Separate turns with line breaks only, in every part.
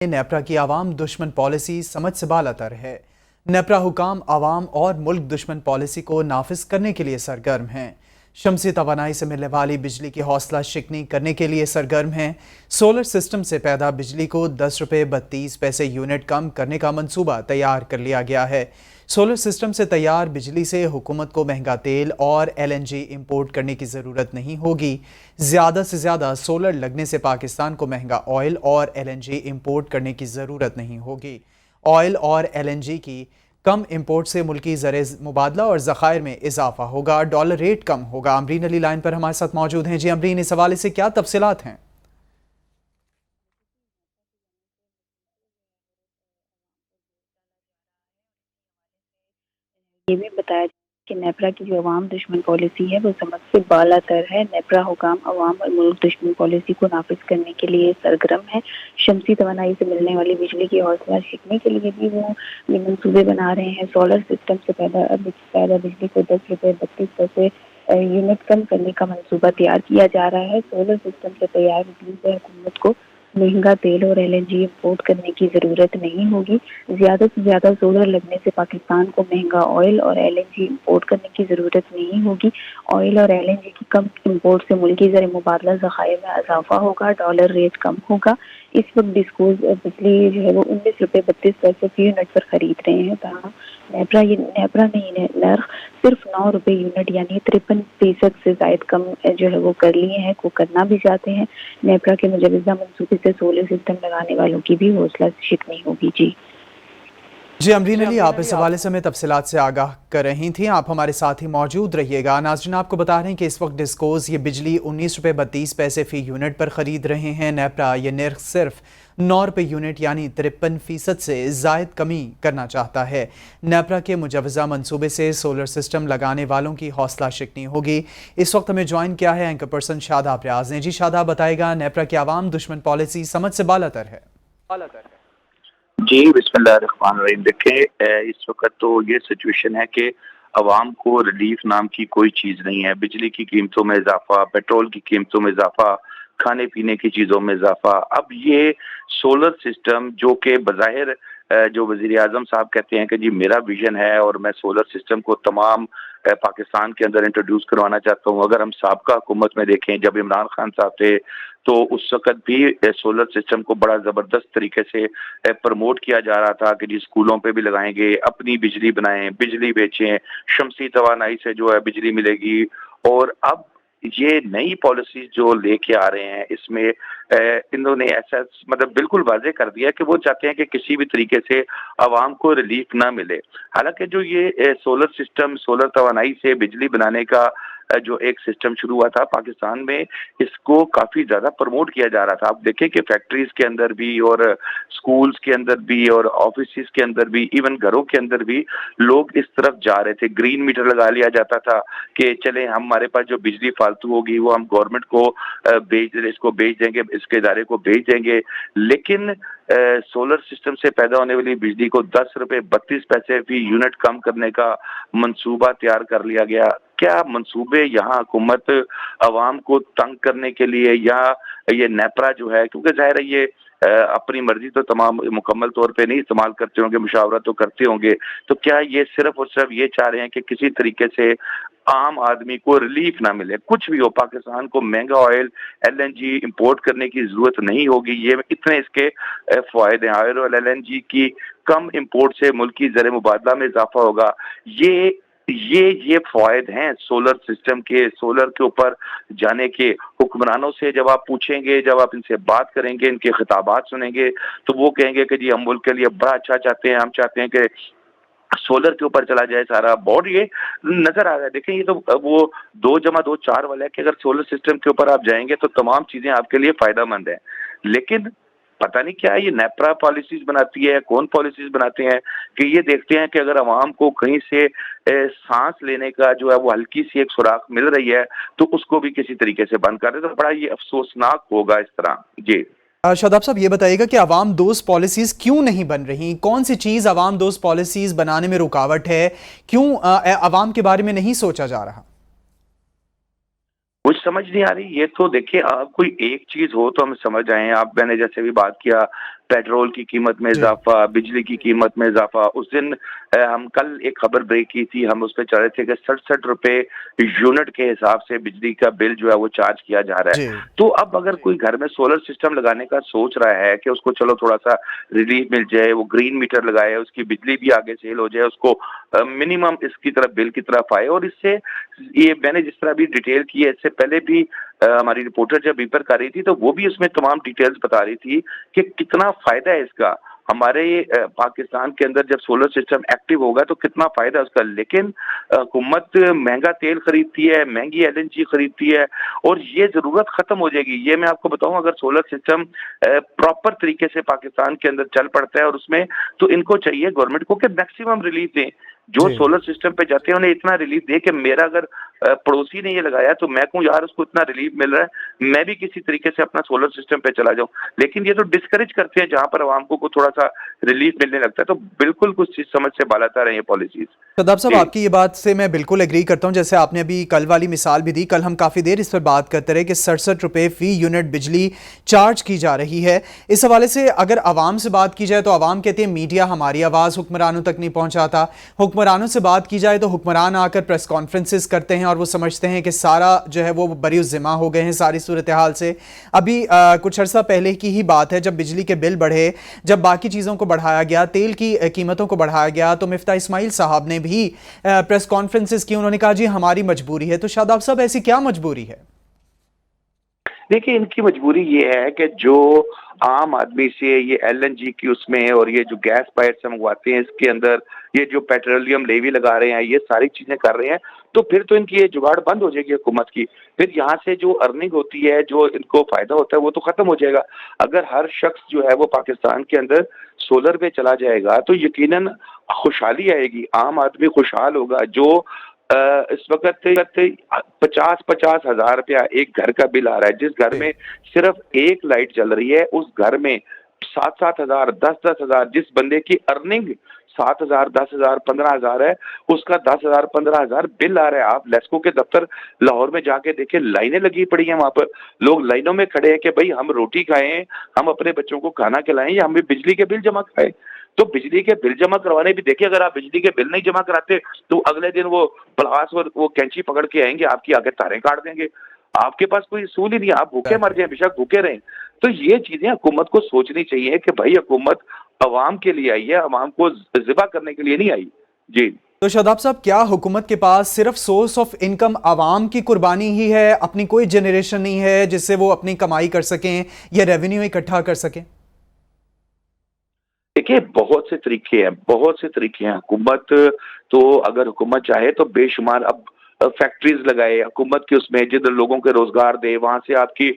नेपरा की आवाम दुश्मन पॉलिसी समझ से बालातर है। नेपरा हुकाम आवाम और मुल्क दुश्मन पॉलिसी को नाफिज करने के लिए सरगर्म हैं। शमसी तवानाई से मिलने वाली बिजली की हौसला शिकनी करने के लिए सरगर्म हैं। सोलर सिस्टम से पैदा बिजली को 10 रुपये 32 पैसे यूनिट कम करने का मंसूबा तैयार कर लिया गया है। सोलर सिस्टम से तैयार बिजली से हुकूमत को महंगा तेल और LNG इंपोर्ट करने की ज़रूरत नहीं होगी। ज़्यादा से ज़्यादा सोलर लगने से पाकिस्तान को महंगा ऑयल और LNG इंपोर्ट करने की ज़रूरत नहीं होगी। ऑयल और LNG की कम इंपोर्ट से मुल्की ज़र मुबादला और ज़खायर में इजाफा होगा, डॉलर रेट कम होगा। अमरीन अली लाइन पर हमारे साथ मौजूद हैं। जी अमरीन, इस हवाले से क्या तफसीलात हैं?
ये भी बताया कि नेपरा की जो अवाम दुश्मन पॉलिसी है वो समझ से बालातर है। नेपरा हुकाम अवाम और मुल्क दुश्मन पॉलिसी को नाफिज करने के लिए सरगर्म है। शमसी तवानाई से मिलने वाली बिजली की हौसला शिकने के लिए भी वो ये मंसूबे बना रहे हैं। सोलर सिस्टम से पैदा बिजली को 10 रुपये 32 पैसे यूनिट कम करने का मंसूबा तैयार किया जा रहा है। सोलर सिस्टम से तैयार बिजली से हुकूमत को महंगा तेल और LNG इंपोर्ट करने की ज़रूरत नहीं होगी। ज़्यादा से ज़्यादा सोलर लगने से पाकिस्तान को महंगा ऑयल और LNG इंपोर्ट करने की ज़रूरत नहीं होगी। ऑयल और LNG की कम इंपोर्ट से मुल्की ज़र मुबादला ज़खायर में इजाफा होगा, डॉलर रेट कम होगा। इस वक्त डिस्कोज बिजली जो है वो 19 रुपये 32 पैसे फी यूनिट पर खरीद रहे हैं। तहाँ नेपरा ने नर्ख सिर्फ 9 रुपये यूनिट यानी 53% से जायद कम जो है वो कर लिए हैं, को करना भी चाहते हैं। नेपरा के मुजवजा मंसूबे से सोलर सिस्टम लगाने वालों की भी हौसला शिकनी होगी।
जी अमरीन अली, आप इस हवाले से हमें तफसीलात से आगाह कर रही थी। आप हमारे साथ ही मौजूद रहिएगा। नाज़रीन, आपको बता रहे हैं कि इस वक्त डिस्कोज ये बिजली 19 रुपये 32 पैसे फ़ी यूनिट पर ख़रीद रहे हैं। नेपरा ये नर्ख सिर्फ 9 रुपये यूनिट यानी 53% से ज़ायद कमी करना चाहता है। नेपरा के मुजवजा मंसूबे से सोलर सिस्टम लगाने वालों की हौसला शिकनी होगी। इस वक्त हमें ज्वाइन किया है एंकर पर्सन शादाब रियाज ने। जी शादाब, बताएगा नेपरा की आवाम दुश्मन पॉलिसी समझ से बालातर है।
जी बिस्मिल्लाहिर्रहमानिर्रहीम। देखें, इस वक्त तो ये सिचुएशन है कि अवाम को रिलीफ नाम की कोई चीज़ नहीं है। बिजली की कीमतों में इजाफा, पेट्रोल की कीमतों में इजाफा, खाने पीने की चीज़ों में इजाफा। अब ये सोलर सिस्टम जो कि बज़ाहिर जो वज़ीर आज़म साहब कहते हैं कि जी मेरा विजन है और मैं सोलर सिस्टम को तमाम पाकिस्तान के अंदर इंट्रोड्यूस करवाना चाहता हूँ। अगर हम साबका हुकूमत में देखें, जब इमरान खान साहब थे तो उस वक्त भी सोलर सिस्टम को बड़ा ज़बरदस्त तरीके से प्रमोट किया जा रहा था कि जी स्कूलों पे भी लगाएंगे, अपनी बिजली बनाएं, बिजली बेचें, शमसी तवानाई से जो है बिजली मिलेगी। और अब ये नई पॉलिसी जो लेके आ रहे हैं इसमें इन्होंने ऐसा मतलब बिल्कुल वाजे कर दिया कि वो चाहते हैं कि किसी भी तरीके से आवाम को रिलीफ ना मिले। हालांकि जो ये सोलर सिस्टम, सोलर तवानाई से बिजली बनाने का जो एक सिस्टम शुरू हुआ था पाकिस्तान में, इसको काफी ज्यादा प्रमोट किया जा रहा था। आप देखें कि फैक्ट्रीज के अंदर भी और स्कूल्स के अंदर भी और ऑफिस के अंदर भी, इवन घरों के अंदर भी लोग इस तरफ जा रहे थे। ग्रीन मीटर लगा लिया जाता था कि चले हमारे पास जो बिजली फालतू होगी वो हम गवर्नमेंट को इसको बेच देंगे, इसके इदारे को बेच देंगे। लेकिन सोलर सिस्टम से पैदा होने वाली बिजली को 10 रुपये 32 पैसे फी यूनिट कम करने का मंसूबा तैयार कर लिया गया। क्या मंसूबे यहाँ हुकूमत अवाम को तंग करने के लिए, या ये नेपरा जो है, क्योंकि जाहिर है ये अपनी मर्जी तो तमाम मुकम्मल तौर पे नहीं इस्तेमाल करते होंगे, मुशावरत तो करते होंगे, तो क्या ये सिर्फ और सिर्फ ये चाह रहे हैं कि किसी तरीके से आम आदमी को रिलीफ ना मिले? कुछ भी हो, पाकिस्तान को महंगा ऑयल LNG इंपोर्ट करने की जरूरत नहीं होगी। ये इतने इसके फायदे हैं। ऑयल और LNG की कम इंपोर्ट से मुल्क की ज़र मुबादला में इजाफा होगा। ये फायदे हैं सोलर सिस्टम के, सोलर के ऊपर जाने के। हुक्मरानों से जब आप पूछेंगे, जब आप इनसे बात करेंगे, इनके खिताबात सुनेंगे, तो वो कहेंगे कि जी हम मुल्क के लिए बड़ा अच्छा चाहते हैं, हम चाहते हैं कि सोलर के ऊपर चला जाए सारा बोर्ड। ये नजर आ रहा है। देखें, ये तो वो 2+2 4 वाला है कि अगर सोलर सिस्टम के ऊपर आप जाएंगे तो तमाम चीजें आपके लिए फायदा मंद है। लेकिन पता नहीं क्या ये नेपरा पॉलिसीज बनाती है, कौन पॉलिसीज बनाते हैं कि ये देखते हैं कि अगर अवाम को कहीं से सांस लेने का जो है वो हल्की सी एक सुराख मिल रही है तो उसको भी किसी तरीके से बंद कर दे, तो बड़ा ये अफसोसनाक होगा इस तरह। जी
शादाब साहब, ये बताइएगा कि अवाम दोस्त पॉलिसीज़ क्यों नहीं बन रही? कौन सी चीज़ अवाम दोस्त पॉलिसीज़ बनाने में रुकावट है? क्यों अवाम के बारे में नहीं सोचा जा रहा?
कुछ समझ नहीं आ रही। ये तो देखिए, आप कोई एक चीज हो तो हम समझ आए। आप मैंने जैसे भी बात किया पेट्रोल की कीमत में
जी
इजाफा, बिजली की कीमत में इजाफा। उस दिन हम कल एक खबर ब्रेक की थी, हम उस पर चल रहे थे कि 67 रुपए यूनिट के हिसाब से बिजली का बिल जो है वो चार्ज किया जा रहा
जी
है। तो अब अगर कोई घर में सोलर सिस्टम लगाने का सोच रहा है कि उसको चलो थोड़ा सा रिलीफ मिल जाए, वो ग्रीन मीटर लगाए, उसकी बिजली भी आगे सेल हो जाए, उसको मिनिमम इसकी तरफ बिल की तरफ आए, और इससे ये मैंने जिस तरह भी डिटेल की है, इससे पहले भी हमारी रिपोर्टर जब रिपर कर रही थी तो वो भी उसमें तमाम डिटेल्स बता रही थी कि कितना फायदा है इसका हमारे पाकिस्तान के अंदर। जब सोलर सिस्टम एक्टिव होगा तो कितना फायदा है उसका। लेकिन हुकूमत महंगा तेल खरीदती है, महंगी एलएनजी खरीदती है, और ये जरूरत खत्म हो जाएगी। ये मैं आपको बताऊं, अगर सोलर सिस्टम प्रॉपर तरीके से पाकिस्तान के अंदर चल पड़ता है और उसमें, तो इनको चाहिए गवर्नमेंट को कि मैक्सिमम रिलीफ दें। जो
जी।
सोलर सिस्टम पे जाते हैं उन्हें इतना रिलीफ दे कि मेरा अगर पड़ोसी ने ये लगाया तो मैं कहूँ यार उसको इतना रिलीफ मिल रहा है, मैं भी किसी तरीके से अपना सोलर सिस्टम पे चला जाऊं। लेकिन ये तो डिस्करेज करते हैं जहां पर आवाम को थोड़ा सा रिलीफ मिलने लगता है। तो बिल्कुल कुछ चीज समझ से बालातर है ये पॉलिसीज।
शदाब साहब,
जी
आपकी ये बात से मैं बिल्कुल एग्री करता हूं। जैसे आपने अभी कल वाली मिसाल भी दी, कल हम काफ़ी देर इस पर बात करते रहे कि 67 रुपये फ़ी यूनिट बिजली चार्ज की जा रही है। इस हवाले से अगर आवाम से बात की जाए तो आवाम कहती है मीडिया हमारी आवाज़ हुक्मरानों तक नहीं पहुंचाता। हुक्मरानों से बात की जाए तो हुक्मरान आकर प्रेस कॉन्फ्रेंसेस करते हैं और वो समझते हैं कि सारा जो है वो बरीउज़्ज़िम्मा हो गए हैं सारी सूरत हाल से। अभी कुछ अर्सा पहले की ही बात है, जब बिजली के बिल बढ़े, जब बाकी चीज़ों को बढ़ाया गया, तेल की कीमतों को बढ़ाया गया, तो मिफ्ता इस्माइल साहब ने भी प्रेस कॉन्फ्रेंसेस की। उन्होंने कहा जी हमारी मजबूरी है। तो शादाब साहब, ऐसी क्या मजबूरी है?
देखिए, इनकी मजबूरी ये है कि जो आम आदमी से ये एलएनजी की उसमें और ये जो गैस पाइप से मंगवाते हैं इसके अंदर ये जो पेट्रोलियम लेवी लगा रहे हैं, ये सारी चीजें कर रहे हैं, तो फिर तो इनकी ये जुगाड़ बंद हो जाएगी हुकूमत की। फिर यहाँ से जो अर्निंग होती है, जो इनको फायदा होता है, वो तो खत्म हो जाएगा। अगर हर शख्स जो है वो पाकिस्तान के अंदर सोलर पे चला जाएगा तो यकीनन खुशहाली आएगी, आम आदमी खुशहाल होगा। जो इस वक्त 50-50 हजार रुपया एक घर का बिल आ रहा है, जिस घर में सिर्फ एक लाइट चल रही है उस घर में 7-7 हजार, 10-10 हजार, जिस बंदे की अर्निंग 7 हजार, 10 हजार, 15 हजार है, उसका 10 हजार, 15 हजार बिल आ रहा है। आप लेस्को के दफ्तर लाहौर में जाके देखें, लाइनें लगी पड़ी हैं, वहां पर लोग लाइनों में खड़े हैं कि भाई हम रोटी खाएं, हम अपने बच्चों को खाना खिलाएं, या हमें बिजली के बिल जमा कराएं। तो बिजली के बिल जमा करवाने भी देखिए, अगर आप बिजली के बिल नहीं जमा कराते तो अगले दिन वो प्लास और वो कैंची पकड़ के आएंगे, आपकी आगे तारें काट देंगे। आपके पास कोई सूल ही नहीं, आप भूखे मर जाए, बेशक भूखे रहें। तो ये चीजें हुकूमत को सोचनी चाहिए कि भाई हुकूमत अवाम के लिए आई है, अवाम को ज़िबा करने के लिए नहीं आई। जी
तो शादाब साहब, क्या हुकूमत के पास सिर्फ सोर्स ऑफ इनकम आवाम की कुर्बानी ही है, अपनी कोई जनरेशन नहीं है जिससे वो अपनी कमाई कर सकें या रेवेन्यू इकट्ठा कर सकें?
देखिए, बहुत से तरीके हैं, बहुत से तरीके हैं। हुकूमत तो अगर हुकूमत चाहे तो बेशुमार अब फैक्ट्रीज लगाए हुकूमत की, उसमें जिधर लोगों के रोजगार दे, वहां से आपकी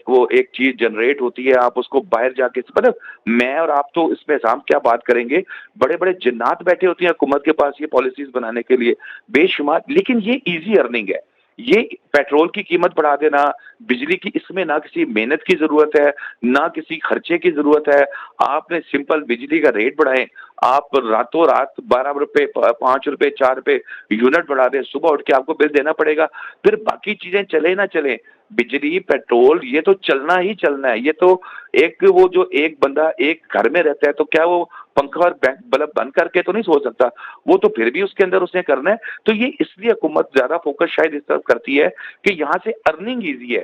वो एक चीज जनरेट होती है, आप उसको बाहर जाके, मतलब मैं और आप तो इसमें हम क्या बात करेंगे, बड़े बड़े जिन्नात बैठे होती हैं हुकूमत के पास ये पॉलिसीज बनाने के लिए बेशुमार। लेकिन ये इजी अर्निंग है। ये पेट्रोल की कीमत बढ़ा देना, बिजली की, इसमें ना किसी मेहनत की जरूरत है, ना किसी खर्चे की जरूरत है। आपने सिंपल बिजली का रेट बढ़ाएं, आप रातों रात 12 रुपए, 5 रुपए, 4 रुपए यूनिट बढ़ा दें, सुबह उठ के आपको बिल देना पड़ेगा। फिर बाकी चीजें चले ना चले, बिजली, पेट्रोल, ये तो चलना ही चलना है। ये तो एक, वो जो एक बंदा एक घर में रहता है तो क्या वो पंखा और बल्ब बंद करके तो नहीं सो सकता, वो तो फिर भी उसके अंदर उसने करना है। तो ये इसलिए हुकूमत ज्यादा फोकस शायद इस तरफ करती है कि यहाँ से अर्निंग ईजी है।